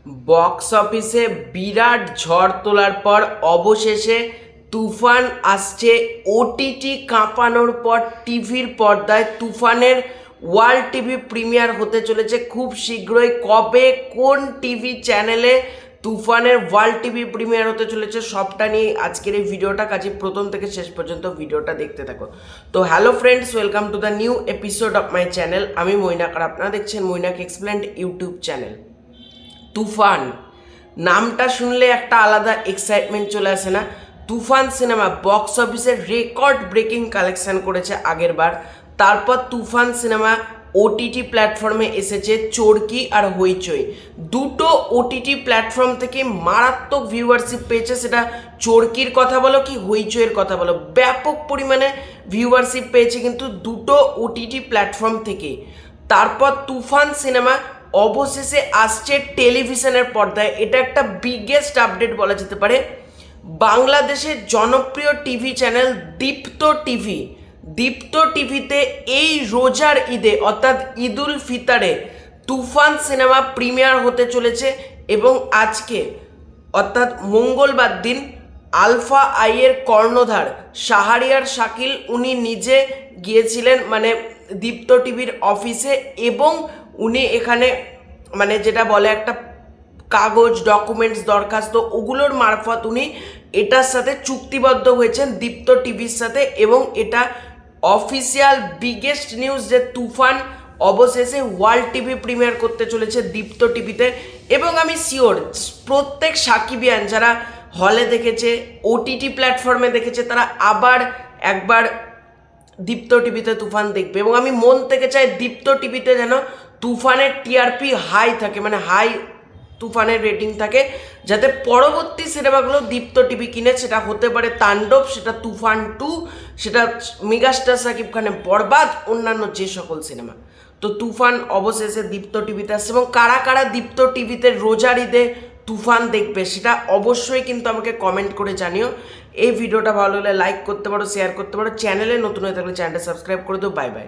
Box অফিসে বিরাট ঝড় তোলার পর অবশেষে তুফান আসছে ওটিটি কাঁপানোর পর টিভির পর্দায়। তুফানের ওয়ার্ল্ড টিভি প্রিমিয়ার হতে চলেছে খুব শীঘ্রই। কবে কোন টিভি চ্যানেলে তুফানের ওয়ার্ল্ড টিভি প্রিমিয়ার হতে চলেছে সবটা নিয়ে আজকের এই ভিডিওটা, কাজে প্রথম থেকে শেষ পর্যন্ত ভিডিওটা দেখতে থাকো। তো hello friends, welcome to the new episode of my channel. আমি মৈনাক আর আপনারা দেখছেন মৈনাক এক্সপ্লেন্ড ইউটিউব চ্যানেল। তুফান নামটা শুনলে একটা আলাদা এক্সাইটমেন্ট চলে আসে না? তুফান সিনেমা বক্স অফিসে রেকর্ড ব্রেকিং কালেকশন করেছে আগের বার। তারপর তুফান সিনেমা ওটিটি প্ল্যাটফর্মে এসেছে চরকি আর হইচই। দুটো ওটিটি প্ল্যাটফর্ম থেকে মারাত্মক ভিউয়ারশিপ পেয়েছে, সেটা চরকির কথা বলো কি হইচইয়ের কথা বলো, ব্যাপক পরিমাণে ভিউয়ারশিপ পেয়েছে কিন্তু দুটো ওটিটি প্ল্যাটফর্ম থেকে। তারপর তুফান সিনেমা অবশেষে আসছে টেলিভিশনের পর্দায়। এটা একটা বিগেস্ট আপডেট বলা যেতে পারে। বাংলাদেশের জনপ্রিয় টিভি চ্যানেল দীপ্ত টিভিতে এই রোজার ঈদে অর্থাৎ ঈদুল ফিতরে তুফান সিনেমা প্রিমিয়ার হতে চলেছে। এবং আজকে অর্থাৎ মঙ্গলবার দিন আলফা আইয়ের কর্ণধার শাহরিয়ার শাকিল উনি নিজে গিয়েছিলেন দীপ্ত টিভির অফিসে, এবং উনি এখানে যেটা বলে একটা কাগজ ডকুমেন্টস দরখাস্ত ওগুলোর মারফত উনি এটার সাথে চুক্তিবদ্ধ হয়েছেন দীপ্ত টিভির সাথে। এবং এটা অফিসিয়াল বিগেস্ট নিউজ যে তুফান অবশেষে ওয়ার্ল্ড টিভি প্রিমিয়ার করতে চলেছে দীপ্ত টিভিতে। এবং আমি শিওর প্রত্যেক সাকিবিয়ান যারা হলে দেখেছে, ওটিটি প্ল্যাটফর্মে দেখেছে, তারা আবার একবার দীপ্ত টিভিতে তুফান দেখবে। এবং আমি মন থেকে চাই দীপ্ত টিভিতে যেন তুফানের টিআরপি হাই থাকে, হাই তুফানের রেটিং থাকে, যাতে পরবর্তী সিনেমাগুলো দীপ্ত টিভি কিনে। সেটা হতে পারে তাণ্ডব, সেটা তুফান 2, সেটা মেগাস্টার সাকিব খানের বরবাদ, অন্যান্য যে সকল সিনেমা। তো তুফান অবশেষে দীপ্ত টিভিতে আসছে। এবং কারা কারা দীপ্ত টিভিতে রোজার ঈদে তুফান দেখবে সেটা অবশ্যই কিন্তু আমাকে কমেন্ট করে জানিও। এই ভিডিওটা ভালো লাগলে লাইক করতে পারো, শেয়ার করতে পারো, চ্যানেলে নতুন হয়ে থাকলে চ্যানেলটা সাবস্ক্রাইব করে দিও। Bye bye.